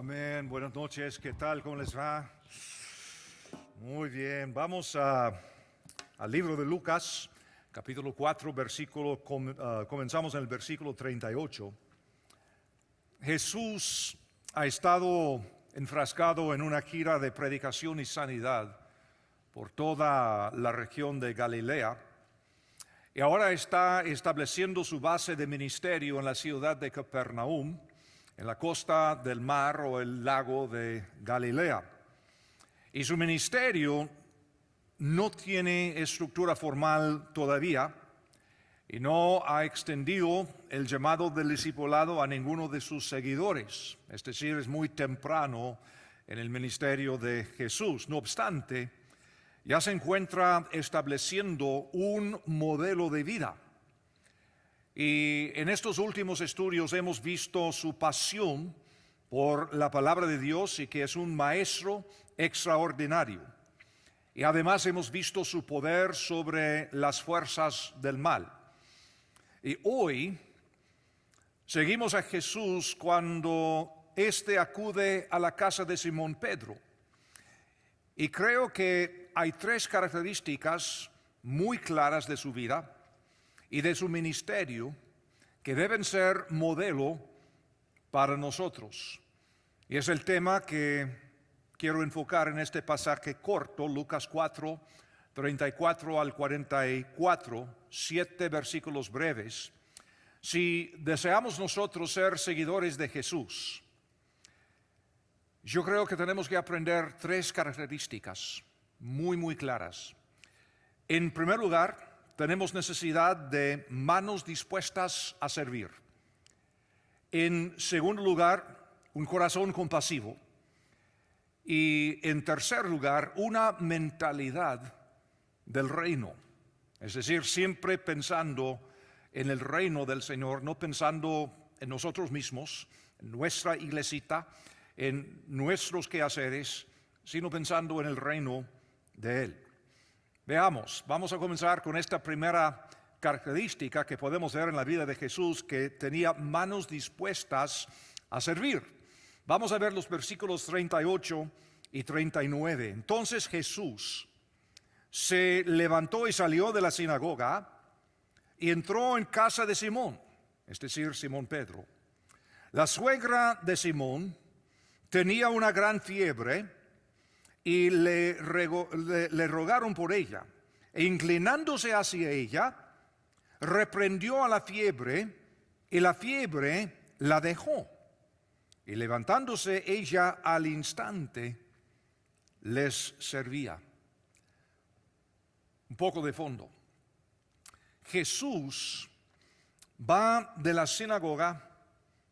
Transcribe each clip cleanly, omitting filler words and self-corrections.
Amén, buenas noches, ¿qué tal? ¿Cómo les va? Muy bien, vamos al libro de Lucas, capítulo 4, comenzamos en el versículo 38. Jesús ha estado enfrascado en una gira de predicación y sanidad por toda la región de Galilea y ahora está estableciendo su base de ministerio en la ciudad de Capernaum, en la costa del mar o el lago de Galilea. Y su ministerio no tiene estructura formal todavía y no ha extendido el llamado del discipulado a ninguno de sus seguidores. Es decir, es muy temprano en el ministerio de Jesús. No obstante, ya se encuentra estableciendo un modelo de vida. Y en estos últimos estudios hemos visto su pasión por la palabra de Dios y que es un maestro extraordinario. Y además hemos visto su poder sobre las fuerzas del mal. Y hoy seguimos a Jesús cuando éste acude a la casa de Simón Pedro. Y creo que hay tres características muy claras de su vida y de su ministerio que deben ser modelo para nosotros. Y es el tema que quiero enfocar en este pasaje corto, Lucas 4, 34 al 44, 7 versículos breves. Si deseamos nosotros ser seguidores de Jesús, yo creo que tenemos que aprender tres características muy claras. En primer lugar, tenemos necesidad de manos dispuestas a servir. En segundo lugar, un corazón compasivo. Y en tercer lugar, una mentalidad del reino. Es decir, siempre pensando en el reino del Señor, no pensando en nosotros mismos, en nuestra iglesita, en nuestros quehaceres, sino pensando en el reino de Él. Veamos, vamos a comenzar con esta primera característica que podemos ver en la vida de Jesús, que tenía manos dispuestas a servir. Vamos a ver los versículos 38 y 39. Entonces Jesús se levantó y salió de la sinagoga y entró en casa de Simón, es decir, Simón Pedro. La suegra de Simón tenía una gran fiebre y le rogaron por ella. E inclinándose hacia ella, reprendió a la fiebre y la fiebre la dejó. Y levantándose ella al instante, les servía. Un poco de fondo. Jesús va de la sinagoga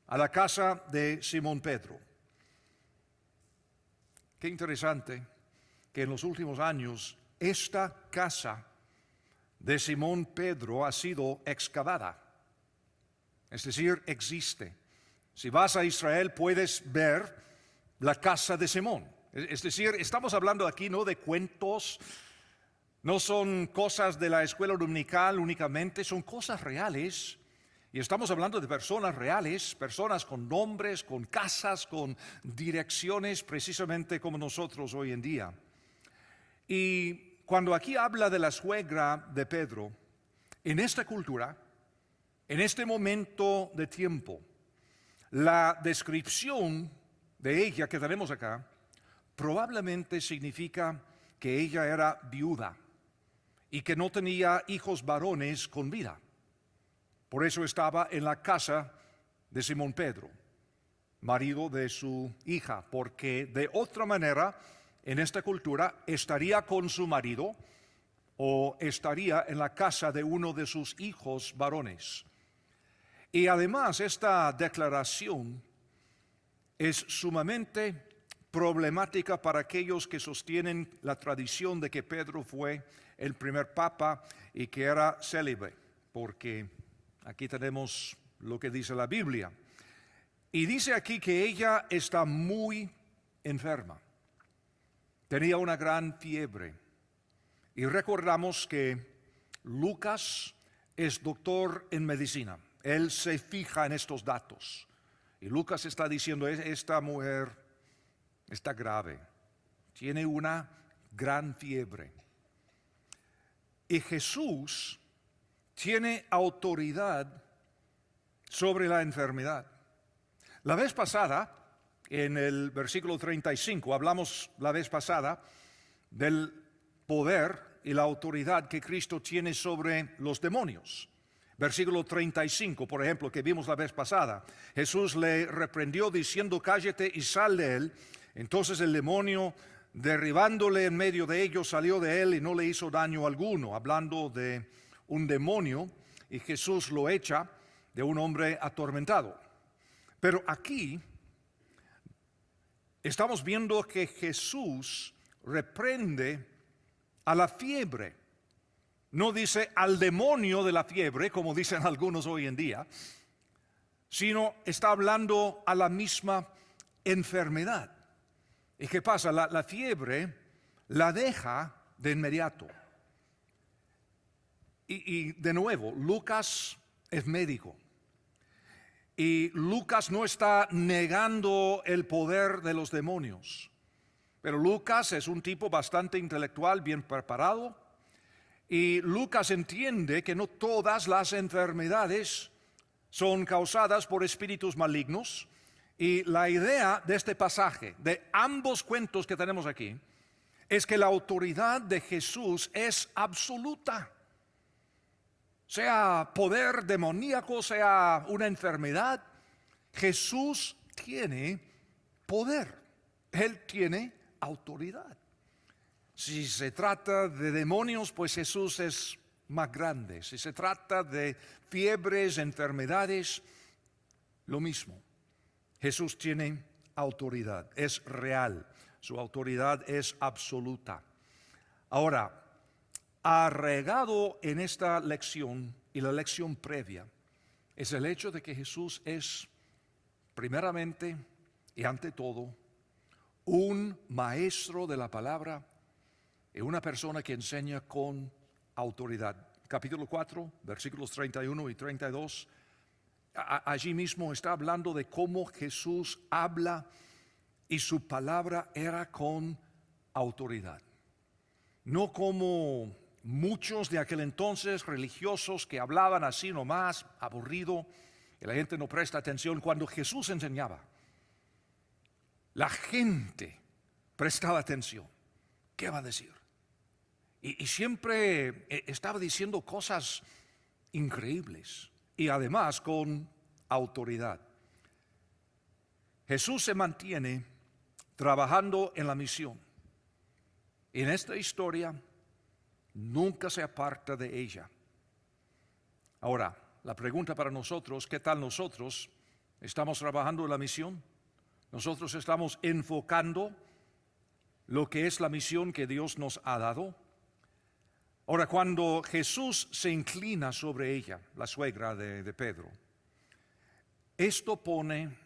a la casa de Simón Pedro. Qué interesante que en los últimos años esta casa de Simón Pedro ha sido excavada. Es decir, existe. Si vas a Israel puedes ver la casa de Simón. Es decir, estamos hablando aquí no de cuentos, no son cosas de la escuela dominical únicamente, son cosas reales. Y estamos hablando de personas reales, personas con nombres, con casas, con direcciones, precisamente como nosotros hoy en día. Y cuando aquí habla de la suegra de Pedro, en esta cultura, en este momento de tiempo, la descripción de ella que tenemos acá, probablemente significa que ella era viuda y que no tenía hijos varones con vida. Por eso estaba en la casa de Simón Pedro, marido de su hija, porque de otra manera, en esta cultura, estaría con su marido o estaría en la casa de uno de sus hijos varones. Y además, esta declaración es sumamente problemática para aquellos que sostienen la tradición de que Pedro fue el primer papa y que era célibe, porque aquí tenemos lo que dice la Biblia. Y dice aquí que ella está muy enferma. Tenía una gran fiebre. Y recordamos que Lucas es doctor en medicina. Él se fija en estos datos. Y Lucas está diciendo, esta mujer está grave, tiene una gran fiebre. Y Jesús tiene autoridad sobre la enfermedad. La vez pasada, en el versículo 35, hablamos la vez pasada del poder y la autoridad que Cristo tiene sobre los demonios. Versículo 35, por ejemplo, que vimos la vez pasada. Jesús le reprendió diciendo, cállate y sal de él. Entonces el demonio, derribándole en medio de ellos, salió de él y no le hizo daño alguno. Hablando de un demonio, y Jesús lo echa de un hombre atormentado. Pero aquí estamos viendo que Jesús reprende a la fiebre. No dice al demonio de la fiebre, como dicen algunos hoy en día, sino está hablando a la misma enfermedad. ¿Y qué pasa? La fiebre la deja de inmediato. Y de nuevo, Lucas es médico. Y Lucas no está negando el poder de los demonios. Pero Lucas es un tipo bastante intelectual, bien preparado. Y Lucas entiende que no todas las enfermedades son causadas por espíritus malignos. Y la idea de este pasaje, de ambos cuentos que tenemos aquí, es que la autoridad de Jesús es absoluta. Sea poder demoníaco, sea una enfermedad, Jesús tiene poder. Él tiene autoridad. Si se trata de demonios, pues Jesús es más grande. Si se trata de fiebres, enfermedades, lo mismo. Jesús tiene autoridad, es real, su autoridad es absoluta. Ahora, agregado en esta lección y la lección previa, es el hecho de que Jesús es, primeramente y ante todo, un maestro de la palabra y una persona que enseña con autoridad. Capítulo 4, versículos 31 y 32. Allí mismo está hablando de cómo Jesús habla y su palabra era con autoridad. No como muchos de aquel entonces religiosos que hablaban así nomás, aburrido, y la gente no presta atención. Cuando Jesús enseñaba, la gente prestaba atención. ¿Qué va a decir? Y siempre estaba diciendo cosas increíbles y además con autoridad. Jesús se mantiene trabajando en la misión. En esta historia nunca se aparta de ella. Ahora, la pregunta para nosotros, ¿qué tal nosotros? ¿Estamos trabajando en la misión? ¿Nosotros estamos enfocando lo que es la misión que Dios nos ha dado? Ahora, cuando Jesús se inclina sobre ella, la suegra de Pedro, esto pone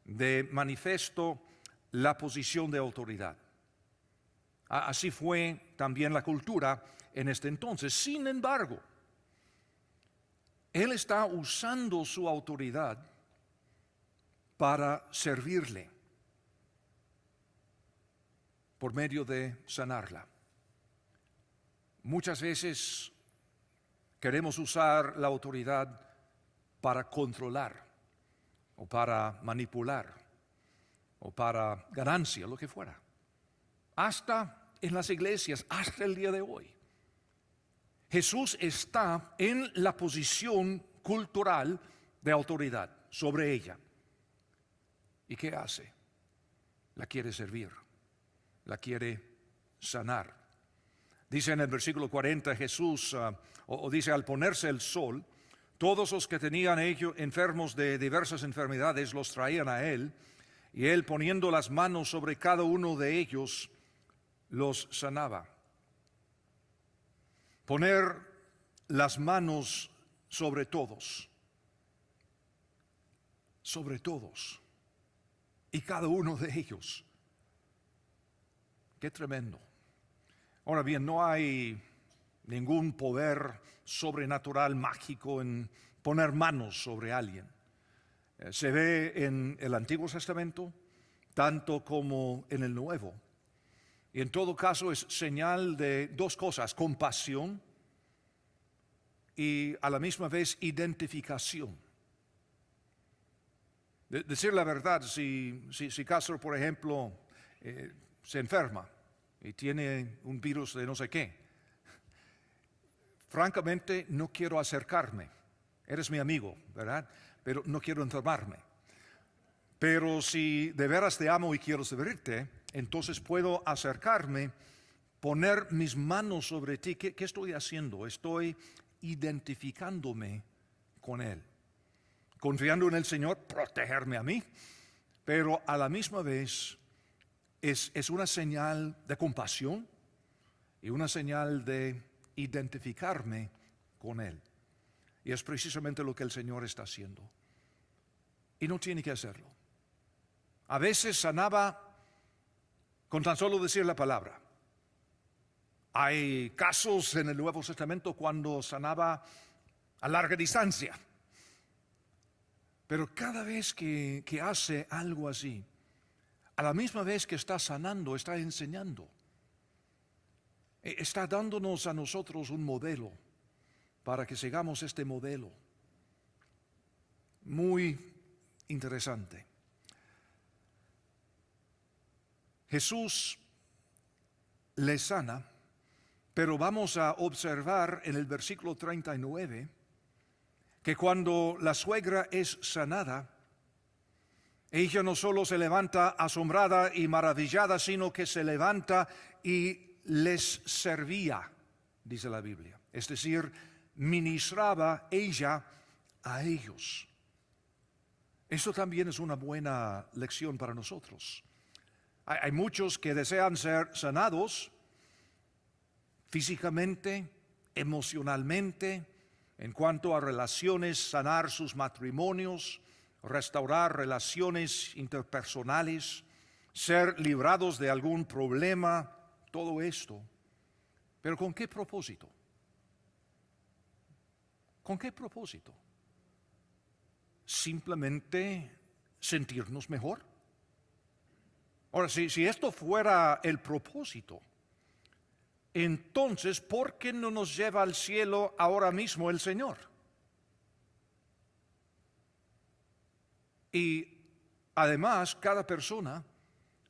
de manifiesto la posición de autoridad. Así fue también la cultura en este entonces. Sin embargo, Él está usando su autoridad para servirle por medio de sanarla. Muchas veces queremos usar la autoridad para controlar o para manipular o para ganancia, lo que fuera. Hasta en las iglesias, hasta el día de hoy. Jesús está en la posición cultural de autoridad sobre ella. ¿Y qué hace? La quiere servir, la quiere sanar. Dice en el versículo 40 Jesús, dice, al ponerse el sol, todos los que tenían ellos enfermos de diversas enfermedades los traían a Él, y Él poniendo las manos sobre cada uno de ellos, los sanaba. Poner las manos sobre todos, y cada uno de ellos. Qué tremendo. Ahora bien, no hay ningún poder sobrenatural mágico en poner manos sobre alguien. Se ve en el Antiguo Testamento tanto como en el Nuevo. Y en todo caso es señal de dos cosas: compasión y a la misma vez identificación. Decir la verdad, si Castro, por ejemplo, se enferma y tiene un virus de no sé qué, francamente no quiero acercarme. Eres mi amigo, ¿verdad? Pero no quiero enfermarme. Pero si de veras te amo y quiero servirte, entonces puedo acercarme, poner mis manos sobre ti. ¿Qué estoy haciendo? Estoy identificándome con Él, confiando en el Señor, protegerme a mí, pero a la misma vez es una señal de compasión y una señal de identificarme con Él. Y es precisamente lo que el Señor está haciendo. Y no tiene que hacerlo. A veces sanaba con tan solo decir la palabra. Hay casos en el Nuevo Testamento cuando sanaba a larga distancia. Pero cada vez que hace algo así, a la misma vez que está sanando, está enseñando. Está dándonos a nosotros un modelo para que sigamos este modelo. Muy interesante. Jesús le sana, pero vamos a observar en el versículo 39 que cuando la suegra es sanada, ella no solo se levanta asombrada y maravillada, sino que se levanta y les servía, dice la Biblia. Es decir, ministraba ella a ellos. Eso también es una buena lección para nosotros. Hay muchos que desean ser sanados físicamente, emocionalmente, en cuanto a relaciones, sanar sus matrimonios, restaurar relaciones interpersonales, ser librados de algún problema, todo esto. Pero ¿con qué propósito? ¿Con qué propósito? ¿Simplemente sentirnos mejor? Ahora, si esto fuera el propósito, entonces, ¿por qué no nos lleva al cielo ahora mismo el Señor? Y además, cada persona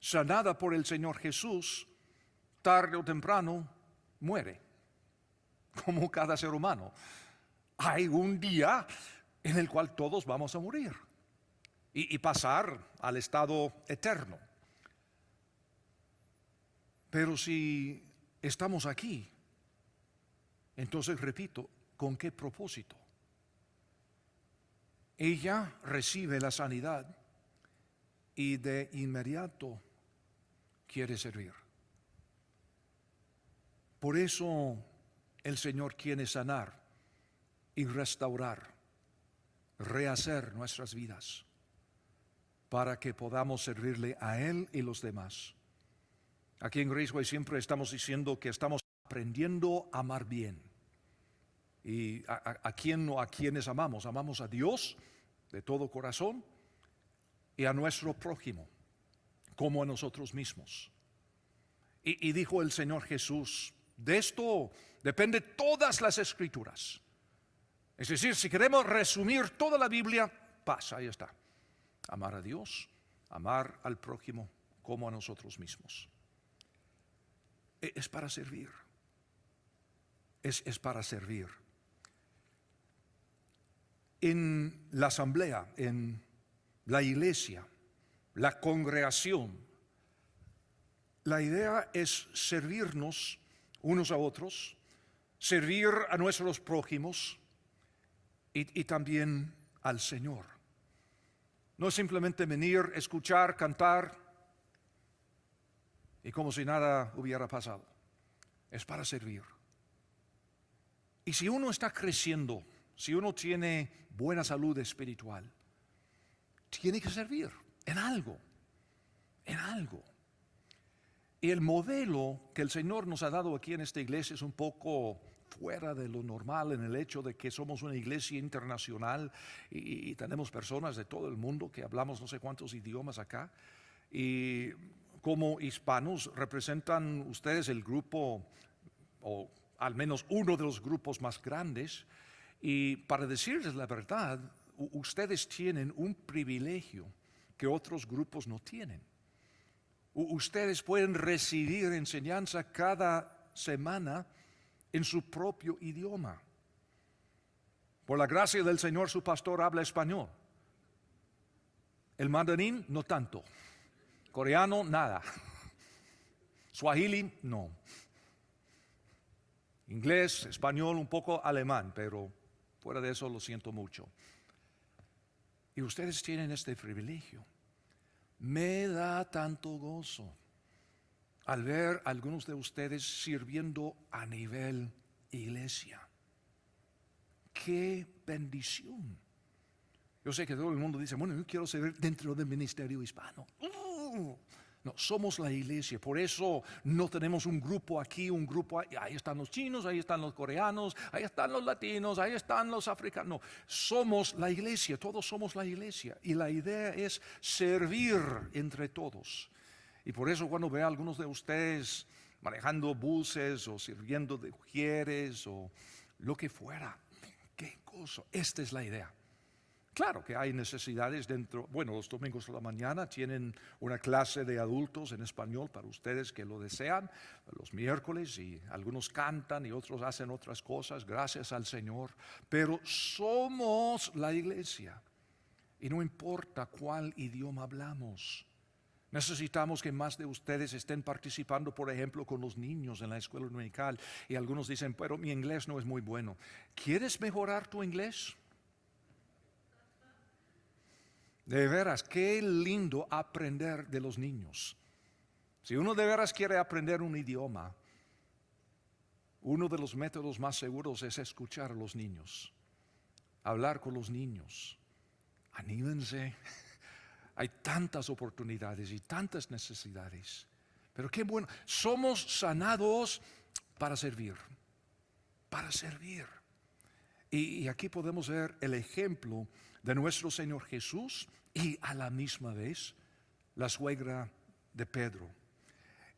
sanada por el Señor Jesús, tarde o temprano, muere, como cada ser humano. Hay un día en el cual todos vamos a morir y pasar al estado eterno. Pero si estamos aquí, entonces repito, ¿con qué propósito? Ella recibe la sanidad y de inmediato quiere servir. Por eso el Señor quiere sanar y restaurar, rehacer nuestras vidas, para que podamos servirle a Él y los demás. Aquí en Graceway siempre estamos diciendo que estamos aprendiendo a amar bien. ¿Y a quién o a quiénes amamos? Amamos a Dios de todo corazón y a nuestro prójimo, como a nosotros mismos. Y dijo el Señor Jesús, de esto depende todas las Escrituras. Es decir, si queremos resumir toda la Biblia, pasa, ahí está. Amar a Dios, amar al prójimo como a nosotros mismos. Es para servir. Es para servir. En la asamblea, en la iglesia, la congregación, la idea es servirnos unos a otros, servir a nuestros prójimos y también al Señor. No es simplemente venir, escuchar, cantar y como si nada hubiera pasado. Es para servir. Y si uno está creciendo, si uno tiene buena salud espiritual, tiene que servir en algo, en algo. Y el modelo que el Señor nos ha dado aquí en esta iglesia es un poco fuera de lo normal en el hecho de que somos una iglesia internacional y tenemos personas de todo el mundo que hablamos no sé cuántos idiomas acá. Y como hispanos representan ustedes el grupo, o al menos uno de los grupos más grandes. Y para decirles la verdad, ustedes tienen un privilegio que otros grupos no tienen. Ustedes pueden recibir enseñanza cada semana en su propio idioma. Por la gracia del Señor, su pastor habla español. El mandarín, no tanto. Coreano, nada. Swahili, no. Inglés, español, un poco alemán, pero fuera de eso lo siento mucho. Y ustedes tienen este privilegio. Me da tanto gozo al ver a algunos de ustedes sirviendo a nivel iglesia. ¡Qué bendición! Yo sé que todo el mundo dice, bueno, yo quiero servir dentro del ministerio hispano. No, somos la iglesia, por eso no tenemos un grupo aquí, un grupo ahí. Ahí están los chinos, ahí están los coreanos, ahí están los latinos, ahí están los africanos. No, somos la iglesia, todos somos la iglesia. Y la idea es servir entre todos. Y por eso cuando veo a algunos de ustedes manejando buses o sirviendo de ujieres o lo que fuera, qué cosa, esta es la idea. Claro que hay necesidades dentro. Bueno, los domingos por la mañana tienen una clase de adultos en español para ustedes que lo desean. Los miércoles y algunos cantan y otros hacen otras cosas, gracias al Señor. Pero somos la iglesia y no importa cuál idioma hablamos. Necesitamos que más de ustedes estén participando, por ejemplo, con los niños en la escuela dominical. Y algunos dicen, pero mi inglés no es muy bueno. ¿Quieres mejorar tu inglés? De veras, qué lindo aprender de los niños. Si uno de veras quiere aprender un idioma, uno de los métodos más seguros es escuchar a los niños, hablar con los niños. Anímense. Hay tantas oportunidades y tantas necesidades. Pero qué bueno, somos sanados para servir, para servir. Y aquí podemos ver el ejemplo de nuestro Señor Jesús y a la misma vez la suegra de Pedro.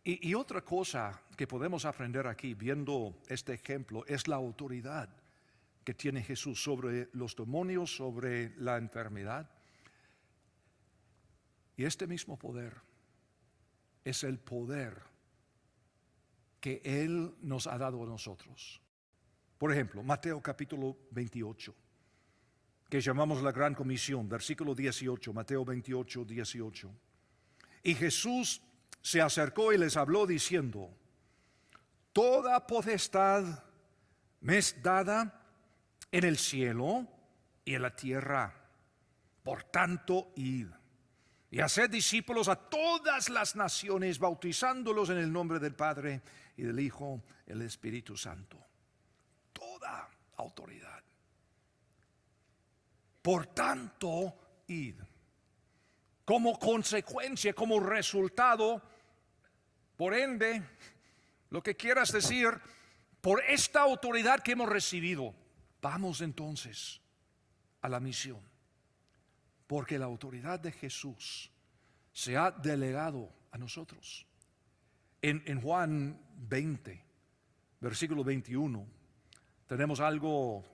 Y otra cosa que podemos aprender aquí viendo este ejemplo es la autoridad que tiene Jesús sobre los demonios, sobre la enfermedad. Y este mismo poder es el poder que Él nos ha dado a nosotros. Por ejemplo, Mateo capítulo 28, que llamamos la Gran Comisión, versículo 18, Mateo 28, 18. Y Jesús se acercó y les habló diciendo, toda potestad me es dada en el cielo y en la tierra. Por tanto, id y haced discípulos a todas las naciones, bautizándolos en el nombre del Padre y del Hijo y del Espíritu Santo. Toda autoridad. Por tanto, id. Como consecuencia, como resultado, por ende, lo que quieras decir, por esta autoridad que hemos recibido, vamos entonces a la misión. Porque la autoridad de Jesús se ha delegado a nosotros. En Juan 20, versículo 21, tenemos algo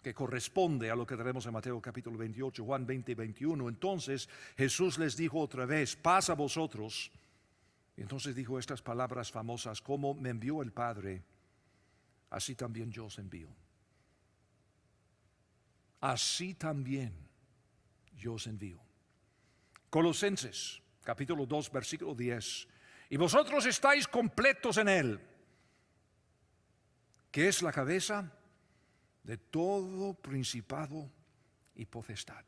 que corresponde a lo que tenemos en Mateo capítulo 28, Juan 20, 21. Entonces Jesús les dijo otra vez, paz a vosotros. Y entonces dijo estas palabras famosas, como me envió el Padre, así también yo os envío. Así también yo os envío. Colosenses, capítulo 2, versículo 10. Y vosotros estáis completos en Él, que es la cabeza de todo principado y potestad.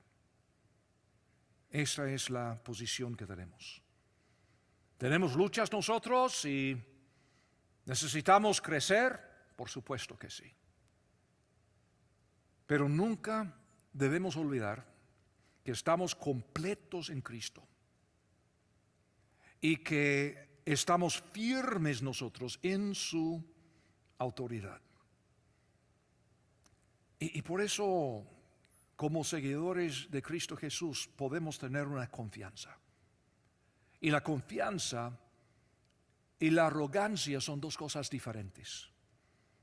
Esa es la posición que tenemos. ¿Tenemos luchas nosotros y necesitamos crecer? Por supuesto que sí. Pero nunca debemos olvidar que estamos completos en Cristo y que estamos firmes nosotros en su autoridad. Y por eso, como seguidores de Cristo Jesús, podemos tener una confianza. Y la confianza y la arrogancia son dos cosas diferentes.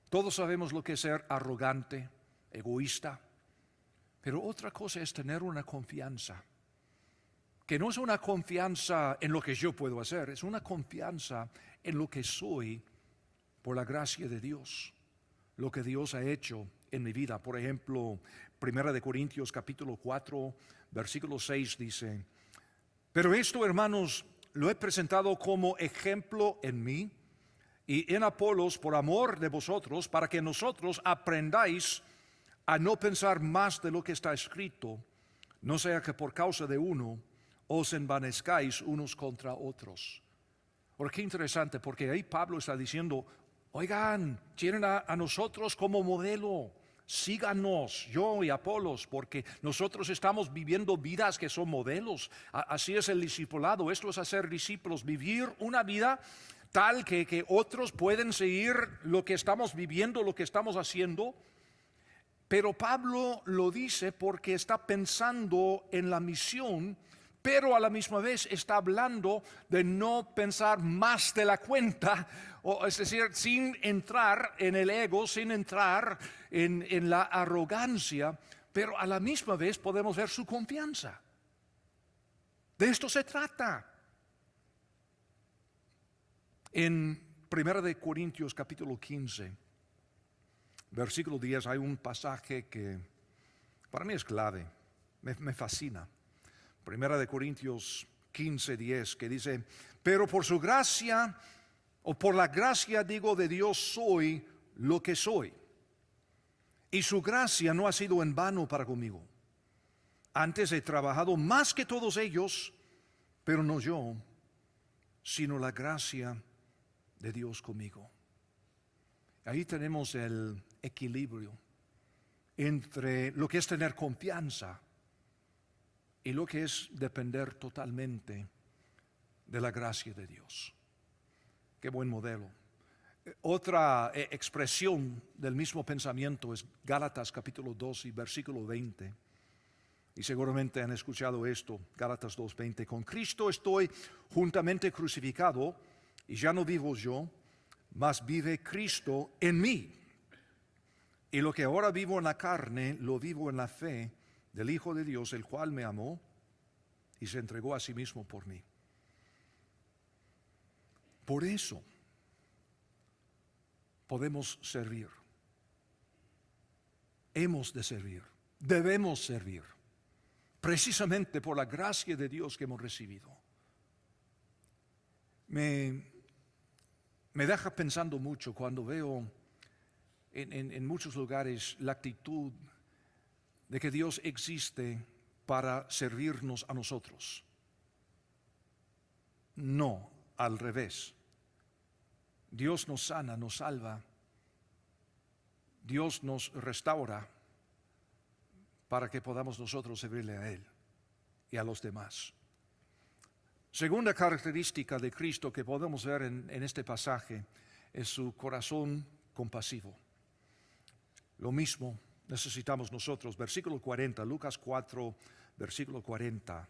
Todos sabemos lo que es ser arrogante, egoísta, pero otra cosa es tener una confianza, que no es una confianza en lo que yo puedo hacer, es una confianza en lo que soy por la gracia de Dios, lo que Dios ha hecho en mi vida. Por ejemplo, 1 Corintios capítulo 4, versículo 6 dice: pero esto, hermanos, lo he presentado como ejemplo en mí y en Apolos por amor de vosotros, para que nosotros aprendáis a no pensar más de lo que está escrito, no sea que por causa de uno os envanezcáis unos contra otros. Ahora, qué interesante, porque ahí Pablo está diciendo: oigan, tienen a nosotros como modelo, síganos, yo y Apolos, porque nosotros estamos viviendo vidas que son modelos. Así es el discipulado, esto es hacer discípulos, vivir una vida tal que otros pueden seguir lo que estamos viviendo, lo que estamos haciendo. Pero Pablo lo dice porque está pensando en la misión, pero a la misma vez está hablando de no pensar más de la cuenta, es decir, sin entrar en el ego, sin entrar en la arrogancia, pero a la misma vez podemos ver su confianza. De esto se trata. En 1 Corintios capítulo 15, versículo 10, hay un pasaje que para mí es clave, me fascina. 1 Corintios 15, 10, que dice: pero por su gracia, o por la gracia digo de Dios, soy lo que soy. Y su gracia no ha sido en vano para conmigo. Antes he trabajado más que todos ellos, pero no yo, sino la gracia de Dios conmigo. Ahí tenemos el equilibrio entre lo que es tener confianza y lo que es depender totalmente de la gracia de Dios. Qué buen modelo. Otra expresión del mismo pensamiento es Gálatas capítulo 2 y versículo 20. Y seguramente han escuchado esto, Gálatas 2:20. Con Cristo estoy juntamente crucificado, y ya no vivo yo, mas vive Cristo en mí. Y lo que ahora vivo en la carne, lo vivo en la fe del Hijo de Dios, el cual me amó y se entregó a sí mismo por mí. Por eso podemos servir. Hemos de servir, debemos servir, precisamente por la gracia de Dios que hemos recibido. Me deja pensando mucho cuando veo en muchos lugares la actitud de que Dios existe para servirnos a nosotros. No, al revés. Dios nos sana, nos salva. Dios nos restaura para que podamos nosotros servirle a Él y a los demás. Segunda característica de Cristo que podemos ver en este pasaje es su corazón compasivo. Lo mismo necesitamos nosotros. Versículo 40, Lucas 4, versículo 40.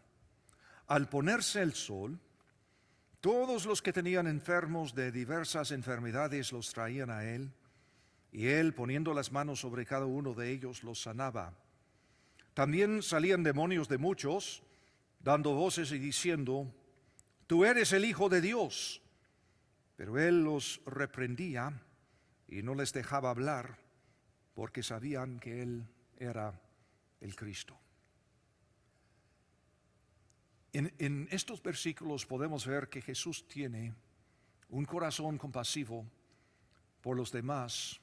Al ponerse el sol, todos los que tenían enfermos de diversas enfermedades los traían a Él, y Él, poniendo las manos sobre cada uno de ellos, los sanaba. También salían demonios de muchos, dando voces y diciendo: Tú eres el Hijo de Dios. Pero Él los reprendía y no les dejaba hablar, porque sabían que Él era el Cristo. En estos versículos podemos ver que Jesús tiene un corazón compasivo por los demás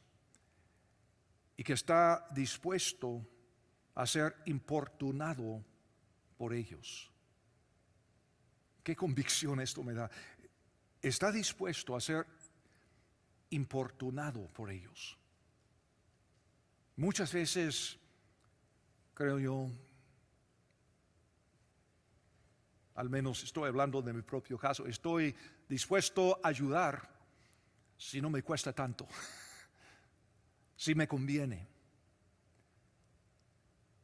y que está dispuesto a ser importunado por ellos. Qué convicción esto me da. Está dispuesto a ser importunado por ellos. Muchas veces, creo yo, al menos estoy hablando de mi propio caso, estoy dispuesto a ayudar si no me cuesta tanto, si me conviene.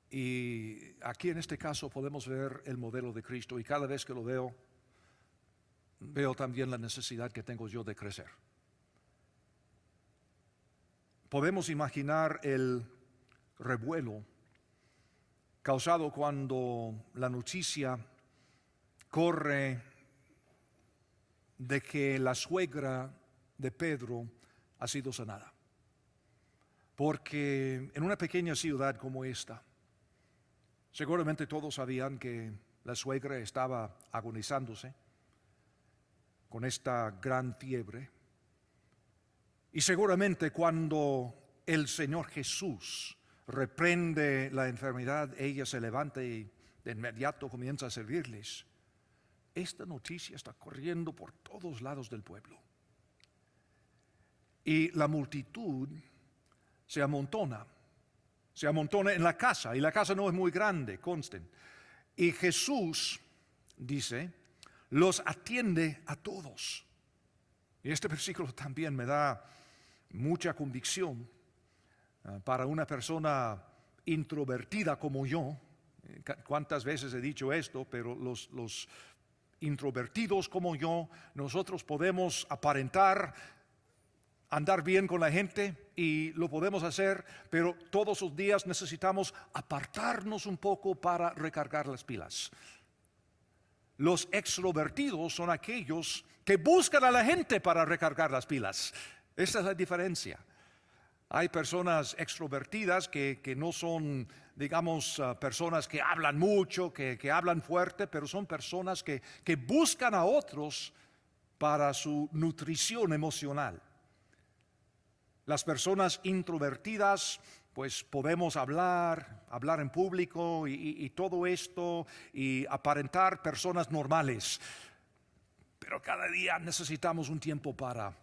Y aquí en este caso podemos ver el modelo de Cristo, y cada vez que lo veo, veo también la necesidad que tengo yo de crecer. Podemos imaginar el revuelo causado cuando la noticia corre de que la suegra de Pedro ha sido sanada. Porque en una pequeña ciudad como esta, seguramente todos sabían que la suegra estaba agonizándose con esta gran fiebre. Y seguramente cuando el Señor Jesús reprende la enfermedad, ella se levanta y de inmediato comienza a servirles. Esta noticia está corriendo por todos lados del pueblo. Y la multitud se amontona en la casa, y la casa no es muy grande, consten. Y Jesús, dice, los atiende a todos. Y este versículo también me da mucha convicción para una persona introvertida como yo. ¿Cuántas veces he dicho esto? Pero los introvertidos como yo, nosotros podemos aparentar andar bien con la gente y lo podemos hacer, pero todos los días necesitamos apartarnos un poco para recargar las pilas. Los extrovertidos son aquellos que buscan a la gente para recargar las pilas. Esa es la diferencia. Hay personas extrovertidas que no son, digamos, personas que hablan mucho, que hablan fuerte, pero son personas que buscan a otros para su nutrición emocional. Las personas introvertidas, pues podemos hablar en público y todo esto y aparentar personas normales. Pero cada día necesitamos un tiempo para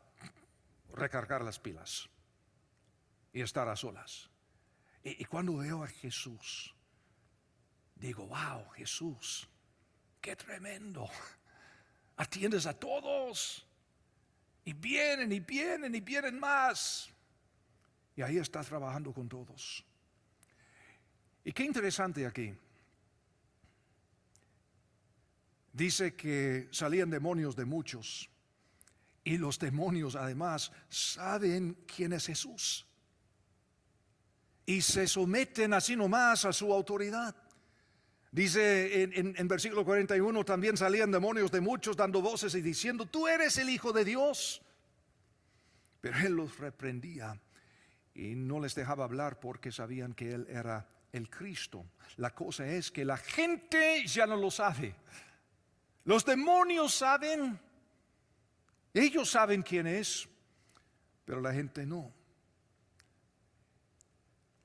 recargar las pilas y estar a solas. Y cuando veo a Jesús, digo, wow, Jesús, qué tremendo. Atiendes a todos. Y vienen y vienen y vienen más. Y ahí está trabajando con todos. Y qué interesante aquí. Dice que salían demonios de muchos. Y los demonios además saben quién es Jesús. Y se someten así nomás a su autoridad. Dice en versículo 41, también salían demonios de muchos dando voces y diciendo, tú eres el Hijo de Dios. Pero él los reprendía y no les dejaba hablar porque sabían que él era el Cristo. La cosa es que la gente ya no lo sabe. Los demonios saben, ellos saben quién es, pero la gente no.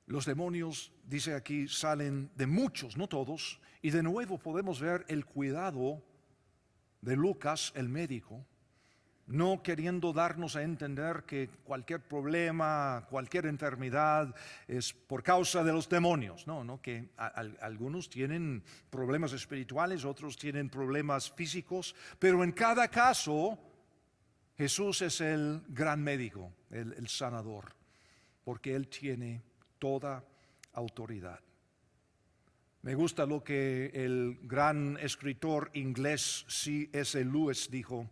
Los demonios, dice aquí, salen de muchos, no todos, y de nuevo podemos ver el cuidado de Lucas, el médico, no queriendo darnos a entender que cualquier problema, cualquier enfermedad es por causa de los demonios. No, que algunos tienen problemas espirituales, otros tienen problemas físicos, pero en cada caso Jesús es el gran médico, el sanador, porque Él tiene toda autoridad. Me gusta lo que el gran escritor inglés C.S. Lewis dijo.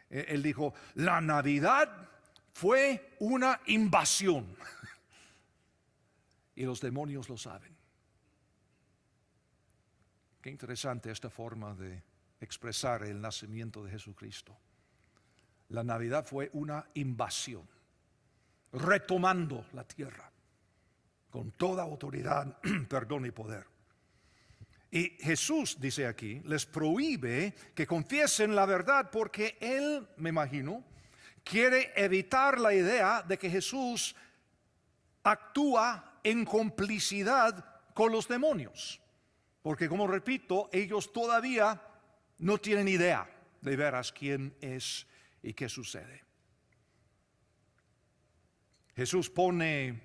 Él dijo, la Navidad fue una invasión. Y los demonios lo saben. Qué interesante esta forma de expresar el nacimiento de Jesucristo. La Navidad fue una invasión, retomando la tierra con toda autoridad, perdón y poder. Y Jesús, dice aquí, les prohíbe que confiesen la verdad porque Él, me imagino, quiere evitar la idea de que Jesús actúa en complicidad con los demonios. Porque, como repito, ellos todavía no tienen idea de veras quién es y qué sucede. Jesús pone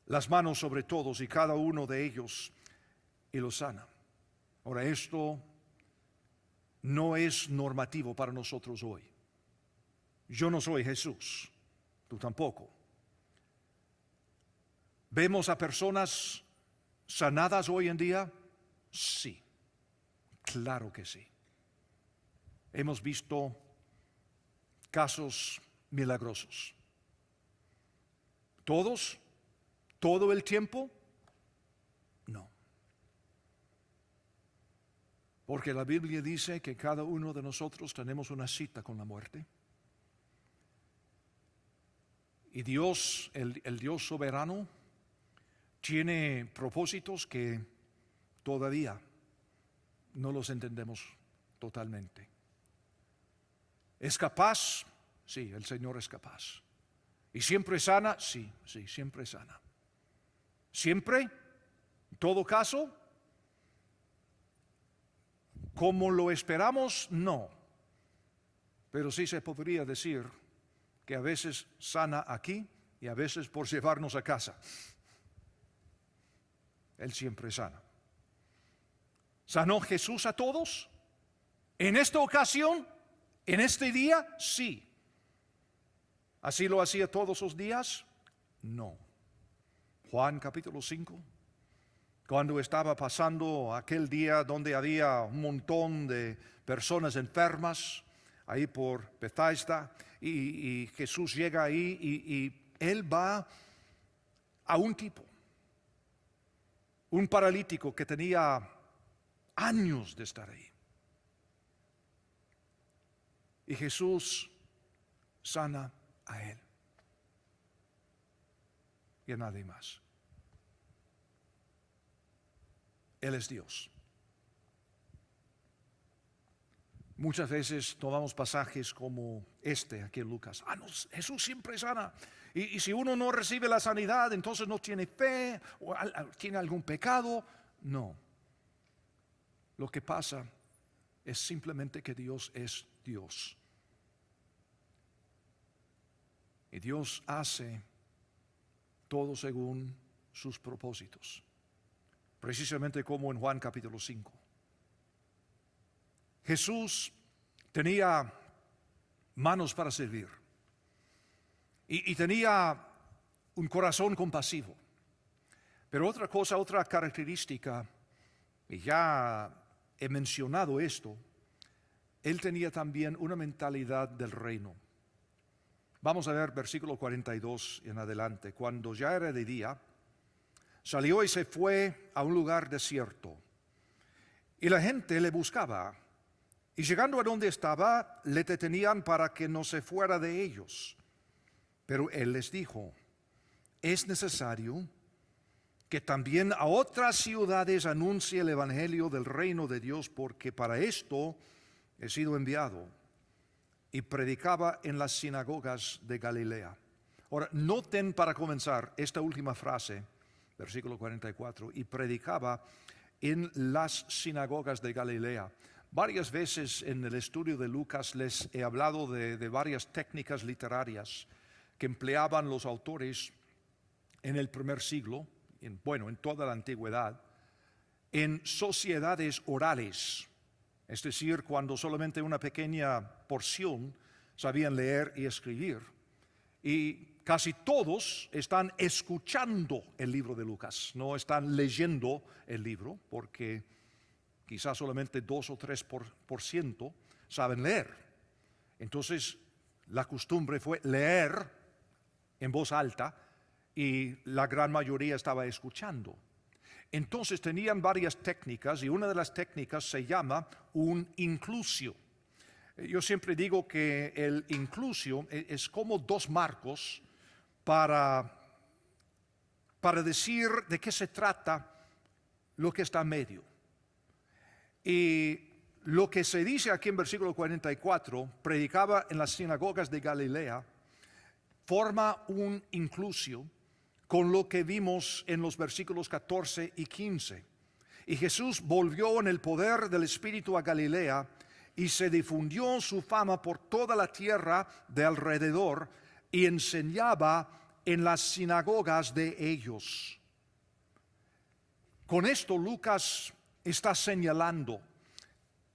las manos sobre todos y cada uno de ellos y los sana. Ahora, esto no es normativo para nosotros hoy. Yo no soy Jesús, tú tampoco. Vemos a personas sanadas hoy en día? Sí, claro que sí. Hemos visto casos milagrosos. ¿Todos? ¿Todo el tiempo? No. Porque la Biblia dice que cada uno de nosotros tenemos una cita con la muerte. Y Dios, el Dios soberano, tiene propósitos que todavía no los entendemos totalmente. ¿Es capaz? Sí, el Señor es capaz. ¿Y siempre sana? Sí, siempre sana. ¿Siempre? ¿En todo caso? ¿Como lo esperamos? No. Pero sí se podría decir que a veces sana aquí y a veces por llevarnos a casa. Él siempre sana. ¿Sanó Jesús a todos? ¿En esta ocasión? ¿En este día? Sí. ¿Así lo hacía todos los días? No. Juan capítulo 5, cuando estaba pasando aquel día donde había un montón de personas enfermas, ahí por Bethesda, y Jesús llega ahí y él va a un tipo, un paralítico que tenía años de estar ahí. Y Jesús sana a él y a nadie más. Él es Dios. Muchas veces tomamos pasajes como este aquí en Lucas. No, Jesús siempre sana. Y si uno no recibe la sanidad, entonces no tiene fe o tiene algún pecado. No. Lo que pasa es simplemente que Dios es Dios. Y Dios hace todo según sus propósitos. Precisamente como en Juan capítulo 5. Jesús tenía manos para servir. Y tenía un corazón compasivo. Pero otra característica, y ya he mencionado esto, él tenía también una mentalidad del reino. Vamos a ver versículo 42 en adelante. Cuando ya era de día, salió y se fue a un lugar desierto. Y la gente le buscaba. Y llegando a donde estaba, le detenían para que no se fuera de ellos. Pero él les dijo: es necesario que también a otras ciudades anuncie el evangelio del reino de Dios, porque para esto he sido enviado. Y predicaba en las sinagogas de Galilea. Ahora, noten para comenzar esta última frase, versículo 44, y predicaba en las sinagogas de Galilea. Varias veces en el estudio de Lucas les he hablado de varias técnicas literarias que empleaban los autores en el primer siglo, en toda la antigüedad, en sociedades orales. Es decir, cuando solamente una pequeña porción sabían leer y escribir. Y casi todos están escuchando el libro de Lucas, no están leyendo el libro, porque quizás solamente 2 o 3% saben leer. Entonces, la costumbre fue leer en voz alta y la gran mayoría estaba escuchando. Entonces tenían varias técnicas y una de las técnicas se llama un inclusio. Yo siempre digo que el inclusio es como dos marcos para decir de qué se trata lo que está en medio. Y lo que se dice aquí en versículo 44, predicaba en las sinagogas de Galilea, forma un inclusio con lo que vimos en los versículos 14 y 15. Y Jesús volvió en el poder del Espíritu a Galilea y se difundió su fama por toda la tierra de alrededor y enseñaba en las sinagogas de ellos. Con esto Lucas está señalando,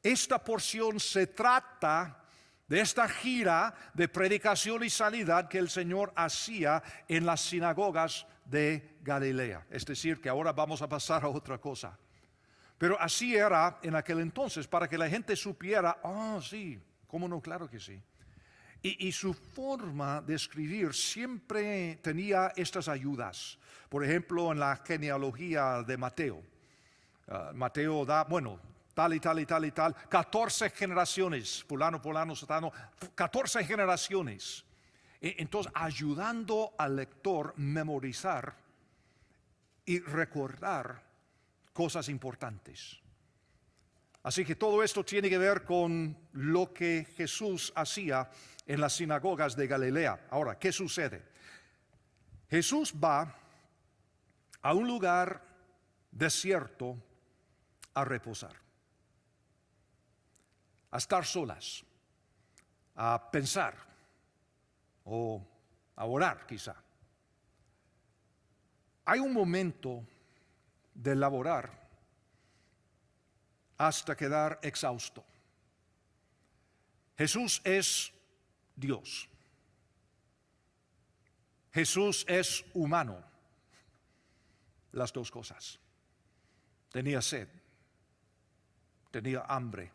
esta porción se trata de esta gira de predicación y sanidad que el Señor hacía en las sinagogas de Galilea. Es decir, que ahora vamos a pasar a otra cosa. Pero así era en aquel entonces, para que la gente supiera, sí, cómo no, claro que sí. Y su forma de escribir siempre tenía estas ayudas. Por ejemplo, en la genealogía de Mateo. Mateo da, tal y tal y tal y tal, 14 generaciones, fulano, sotano, 14 generaciones. Entonces, ayudando al lector memorizar y recordar cosas importantes. Así que todo esto tiene que ver con lo que Jesús hacía en las sinagogas de Galilea. Ahora, ¿qué sucede? Jesús va a un lugar desierto a reposar, a estar solas, a pensar o a orar quizá. Hay un momento de laborar hasta quedar exhausto. Jesús es Dios. Jesús es humano. Las dos cosas. Tenía sed, tenía hambre,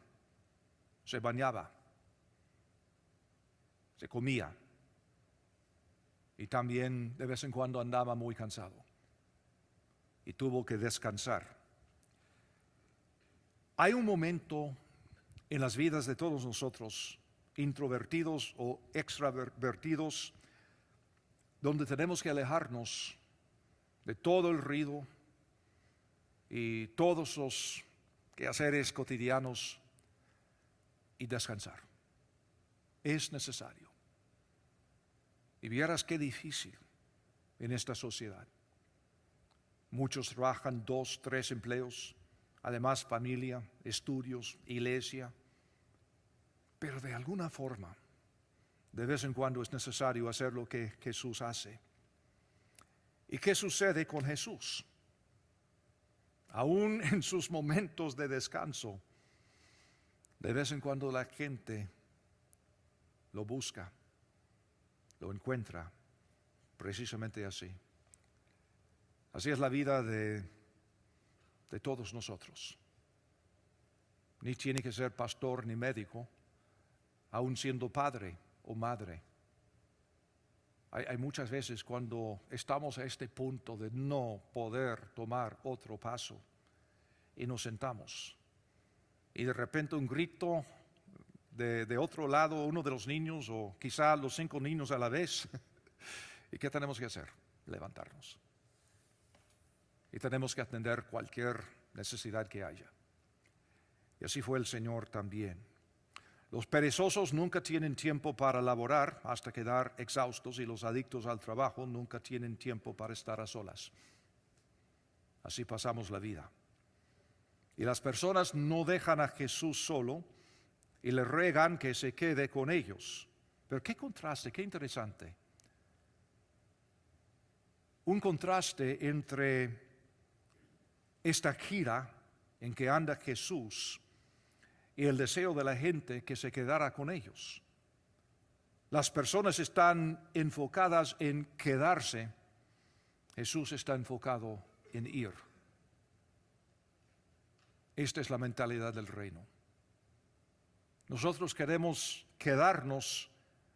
se bañaba, se comía y también de vez en cuando andaba muy cansado y tuvo que descansar. Hay un momento en las vidas de todos nosotros, introvertidos o extravertidos, donde tenemos que alejarnos de todo el ruido y todos los quehaceres cotidianos y descansar. Es necesario. Y vieras qué difícil en esta sociedad. Muchos trabajan 2, 3 empleos, además familia, estudios, iglesia. Pero de alguna forma, de vez en cuando es necesario hacer lo que Jesús hace. ¿Y qué sucede con Jesús? Aún en sus momentos de descanso, de vez en cuando la gente lo busca, lo encuentra, precisamente así. Así es la vida de todos nosotros. Ni tiene que ser pastor ni médico, aún siendo padre o madre. Hay muchas veces cuando estamos a este punto de no poder tomar otro paso y nos sentamos y de repente un grito de otro lado, uno de los niños o quizá los 5 niños a la vez. ¿Y qué tenemos que hacer? Levantarnos. Y tenemos que atender cualquier necesidad que haya. Y así fue el Señor también. Los perezosos nunca tienen tiempo para laborar hasta quedar exhaustos y los adictos al trabajo nunca tienen tiempo para estar a solas. Así pasamos la vida. Y las personas no dejan a Jesús solo y le ruegan que se quede con ellos. Pero qué contraste, qué interesante. Un contraste entre esta gira en que anda Jesús y el deseo de la gente que se quedara con ellos. Las personas están enfocadas en quedarse, Jesús está enfocado en ir. Esta es la mentalidad del reino. Nosotros queremos quedarnos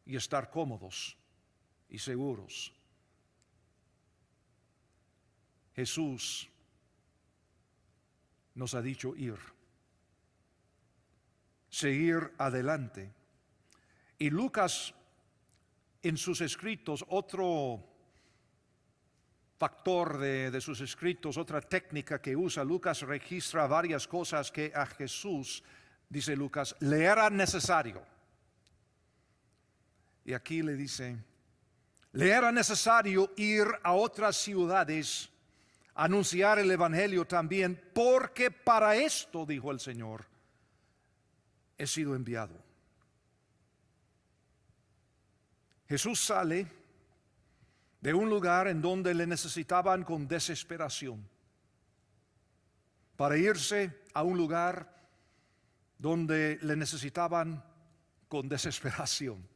y estar cómodos y seguros. Jesús nos ha dicho ir. Seguir adelante. Y Lucas en sus escritos, otro factor de sus escritos, otra técnica que usa, Lucas registra varias cosas que a Jesús, dice Lucas, le era necesario. Y aquí le dice, le era necesario ir a otras ciudades, anunciar el Evangelio también, porque para esto, dijo el Señor, he sido enviado. Jesús sale de un lugar en donde le necesitaban con desesperación para irse a un lugar donde le necesitaban con desesperación.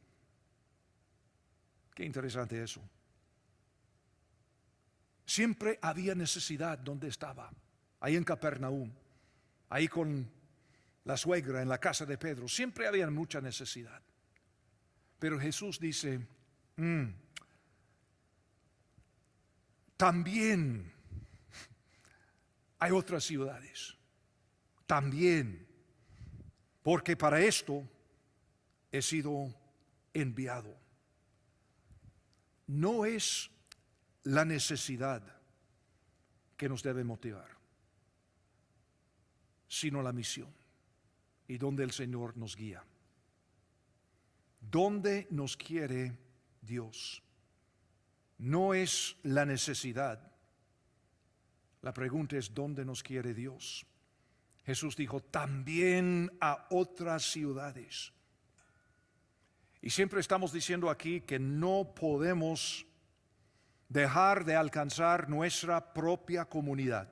Qué interesante eso. Siempre había necesidad donde estaba, ahí en Capernaum, ahí con la suegra en la casa de Pedro. Siempre había mucha necesidad. Pero Jesús dice, también hay otras ciudades, también, porque para esto he sido enviado. No es la necesidad que nos debe motivar, sino la misión y donde el Señor nos guía. ¿Dónde nos quiere Dios? No es la necesidad. La pregunta es, ¿dónde nos quiere Dios? Jesús dijo, también a otras ciudades. Y siempre estamos diciendo aquí que no podemos dejar de alcanzar nuestra propia comunidad,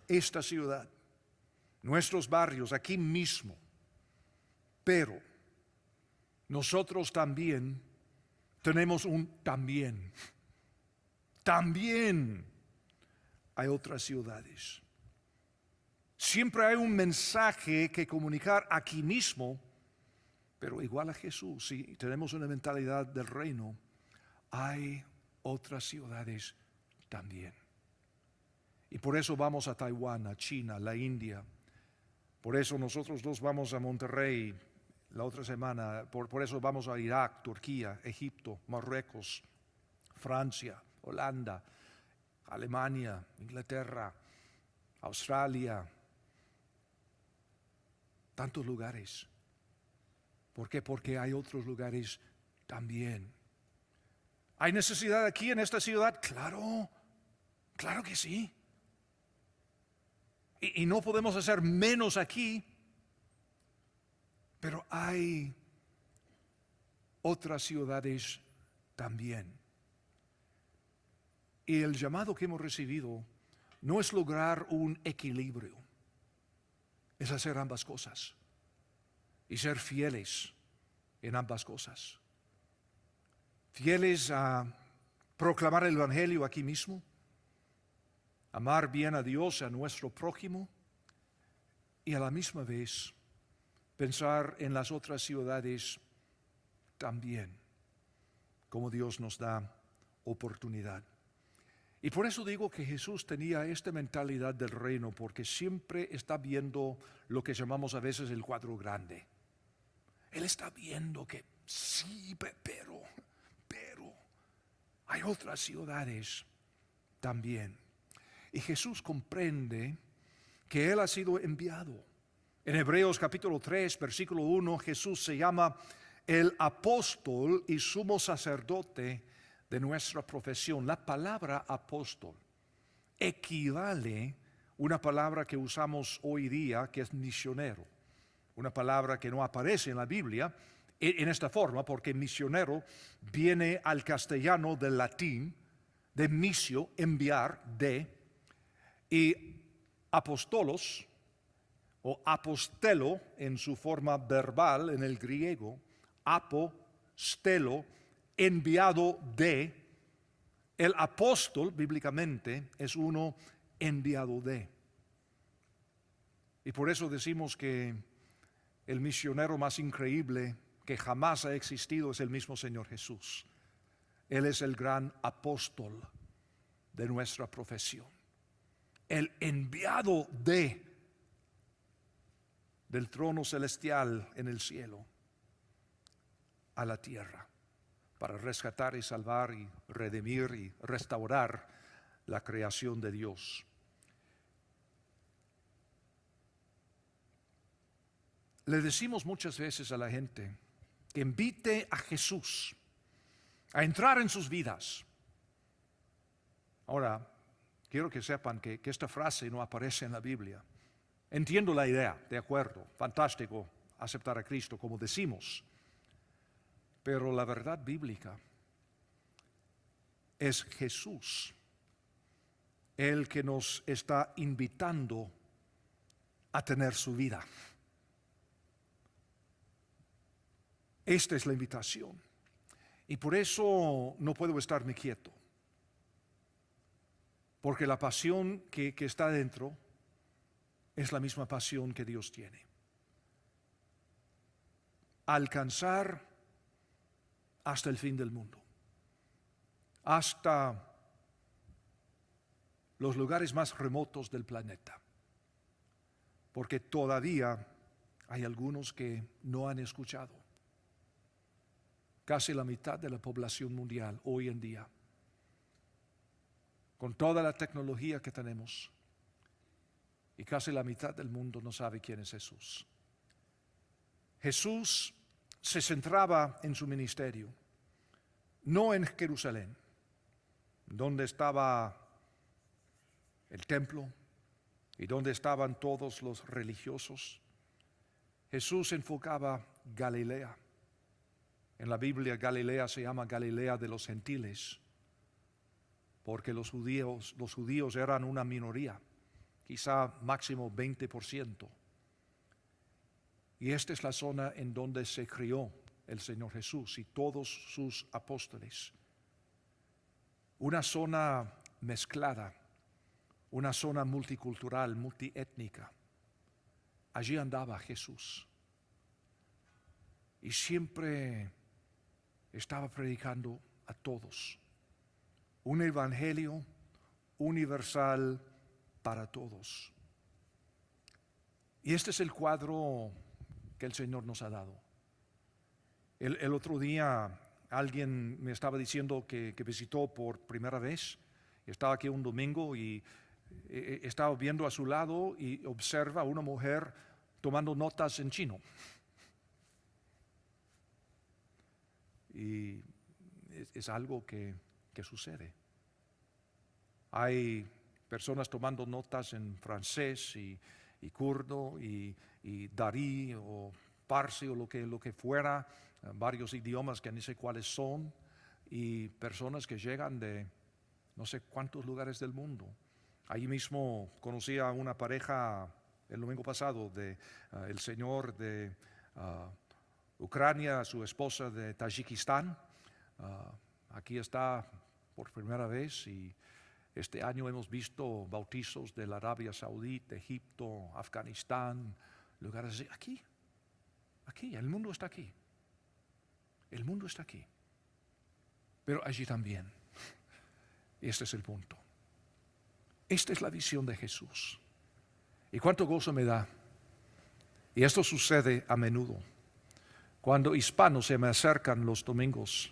esta ciudad, nuestros barrios, aquí mismo. Pero nosotros también tenemos un también. También hay otras ciudades. Siempre hay un mensaje que comunicar aquí mismo, pero igual a Jesús, si tenemos una mentalidad del reino, hay otras ciudades también. Y por eso vamos a Taiwán, a China, a la India. Por eso nosotros dos vamos a Monterrey la otra semana. Por eso vamos a Irak, Turquía, Egipto, Marruecos, Francia, Holanda, Alemania, Inglaterra, Australia. Tantos lugares. ¿Por qué? Porque hay otros lugares también. ¿Hay necesidad aquí en esta ciudad? Claro, claro que sí. Y no podemos hacer menos aquí, pero hay otras ciudades también. Y el llamado que hemos recibido no es lograr un equilibrio, es hacer ambas cosas y ser fieles en ambas cosas. Fieles a proclamar el Evangelio aquí mismo, amar bien a Dios, a nuestro prójimo, y a la misma vez pensar en las otras ciudades también, como Dios nos da oportunidad. Y por eso digo que Jesús tenía esta mentalidad del reino, porque siempre está viendo lo que llamamos a veces el cuadro grande. Él está viendo que sí, pero hay otras ciudades también. Y Jesús comprende que Él ha sido enviado. En Hebreos capítulo 3, versículo 1, Jesús se llama el apóstol y sumo sacerdote de nuestra profesión. La palabra apóstol equivale a una palabra que usamos hoy día, que es misionero. Una palabra que no aparece en la Biblia en esta forma, porque misionero viene al castellano del latín, de missio, enviar, y apostolos o apostelo en su forma verbal en el griego, apostelo, enviado de. El apóstol bíblicamente es uno enviado de. Y por eso decimos que el misionero más increíble que jamás ha existido es el mismo Señor Jesús. Él es el gran apóstol de nuestra profesión. El enviado del trono celestial en el cielo a la tierra para rescatar y salvar y redimir y restaurar la creación de Dios. Le decimos muchas veces a la gente que invite a Jesús a entrar en sus vidas. Ahora, quiero que sepan que esta frase no aparece en la Biblia. Entiendo la idea, de acuerdo, fantástico aceptar a Cristo, como decimos. Pero la verdad bíblica es Jesús el que nos está invitando a tener su vida. Esta es la invitación. Y por eso no puedo estarme quieto. Porque la pasión que está dentro es la misma pasión que Dios tiene. Alcanzar hasta el fin del mundo, hasta los lugares más remotos del planeta, porque todavía hay algunos que no han escuchado. Casi la mitad de la población mundial hoy en día, con toda la tecnología que tenemos, y casi la mitad del mundo no sabe quién es Jesús. Jesús se centraba en su ministerio, no en Jerusalén, donde estaba el templo y donde estaban todos los religiosos. Jesús enfocaba Galilea. En la Biblia Galilea se llama Galilea de los gentiles, porque los judíos eran una minoría, quizá máximo 20%. Y esta es la zona en donde se crió el Señor Jesús y todos sus apóstoles. Una zona mezclada, una zona multicultural, multiétnica. Allí andaba Jesús. Y siempre estaba predicando a todos. Un evangelio universal para todos. Y este es el cuadro que el Señor nos ha dado. El otro día alguien me estaba diciendo que visitó por primera vez. Estaba aquí un domingo y estaba viendo a su lado y observa a una mujer tomando notas en chino. Y es algo que sucede. Hay personas tomando notas en francés y kurdo y darí o parsi o lo que fuera, varios idiomas que ni sé cuáles son, y personas que llegan de no sé cuántos lugares del mundo. Allí mismo conocí a una pareja el domingo pasado, el señor de Ucrania, su esposa de Tayikistán. Aquí está por primera vez y este año hemos visto bautizos de la Arabia Saudita, Egipto, Afganistán, lugares así. Aquí, el mundo está aquí. El mundo está aquí. Pero allí también. Este es el punto. Esta es la visión de Jesús. Y cuánto gozo me da. Y esto sucede a menudo. Cuando hispanos se me acercan los domingos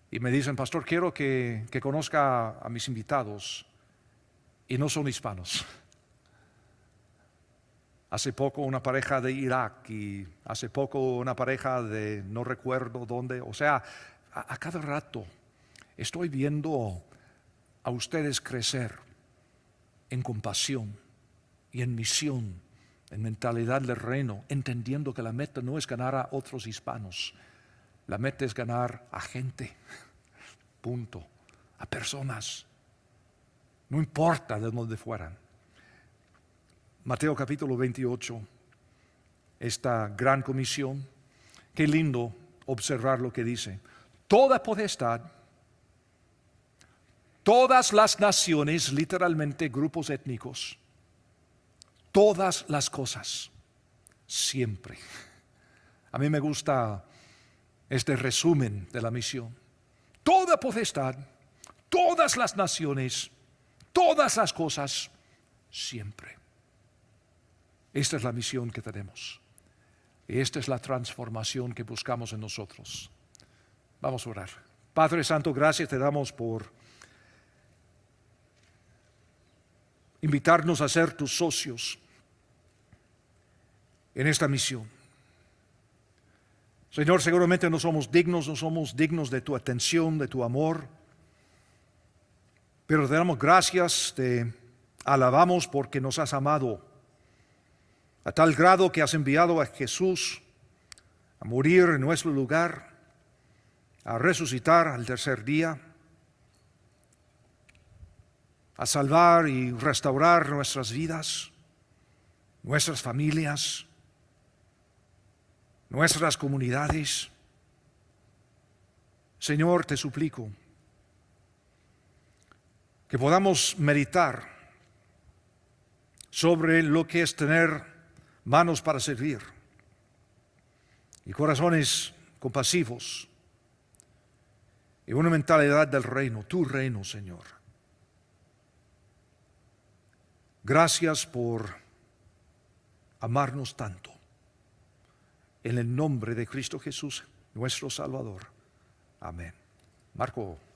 y me dicen, pastor, quiero que conozca a mis invitados, y no son hispanos. Hace poco una pareja de Irak y hace poco una pareja de no recuerdo dónde. O sea, a cada rato estoy viendo a ustedes crecer en compasión y en misión, en mentalidad del reino, entendiendo que la meta no es ganar a otros hispanos, la meta es ganar a gente, punto, a personas, no importa de dónde fueran. Mateo capítulo 28, esta gran comisión, qué lindo observar lo que dice. Toda potestad, todas las naciones, literalmente grupos étnicos, todas las cosas, siempre. A mí me gusta este resumen de la misión. Toda potestad, todas las naciones, todas las cosas, siempre. Esta es la misión que tenemos. Y esta es la transformación que buscamos en nosotros. Vamos a orar. Padre Santo, gracias te damos por invitarnos a ser tus socios en esta misión. Señor, seguramente no somos dignos de tu atención, de tu amor, pero te damos gracias, te alabamos porque nos has amado a tal grado que has enviado a Jesús a morir en nuestro lugar, a resucitar al tercer día, a salvar y restaurar nuestras vidas, nuestras familias, nuestras comunidades. Señor, te suplico, que podamos meditar sobre lo que es tener manos para servir y corazones compasivos y una mentalidad del reino, tu reino, Señor. Gracias por amarnos tanto. En el nombre de Cristo Jesús, nuestro Salvador. Amén. Marco.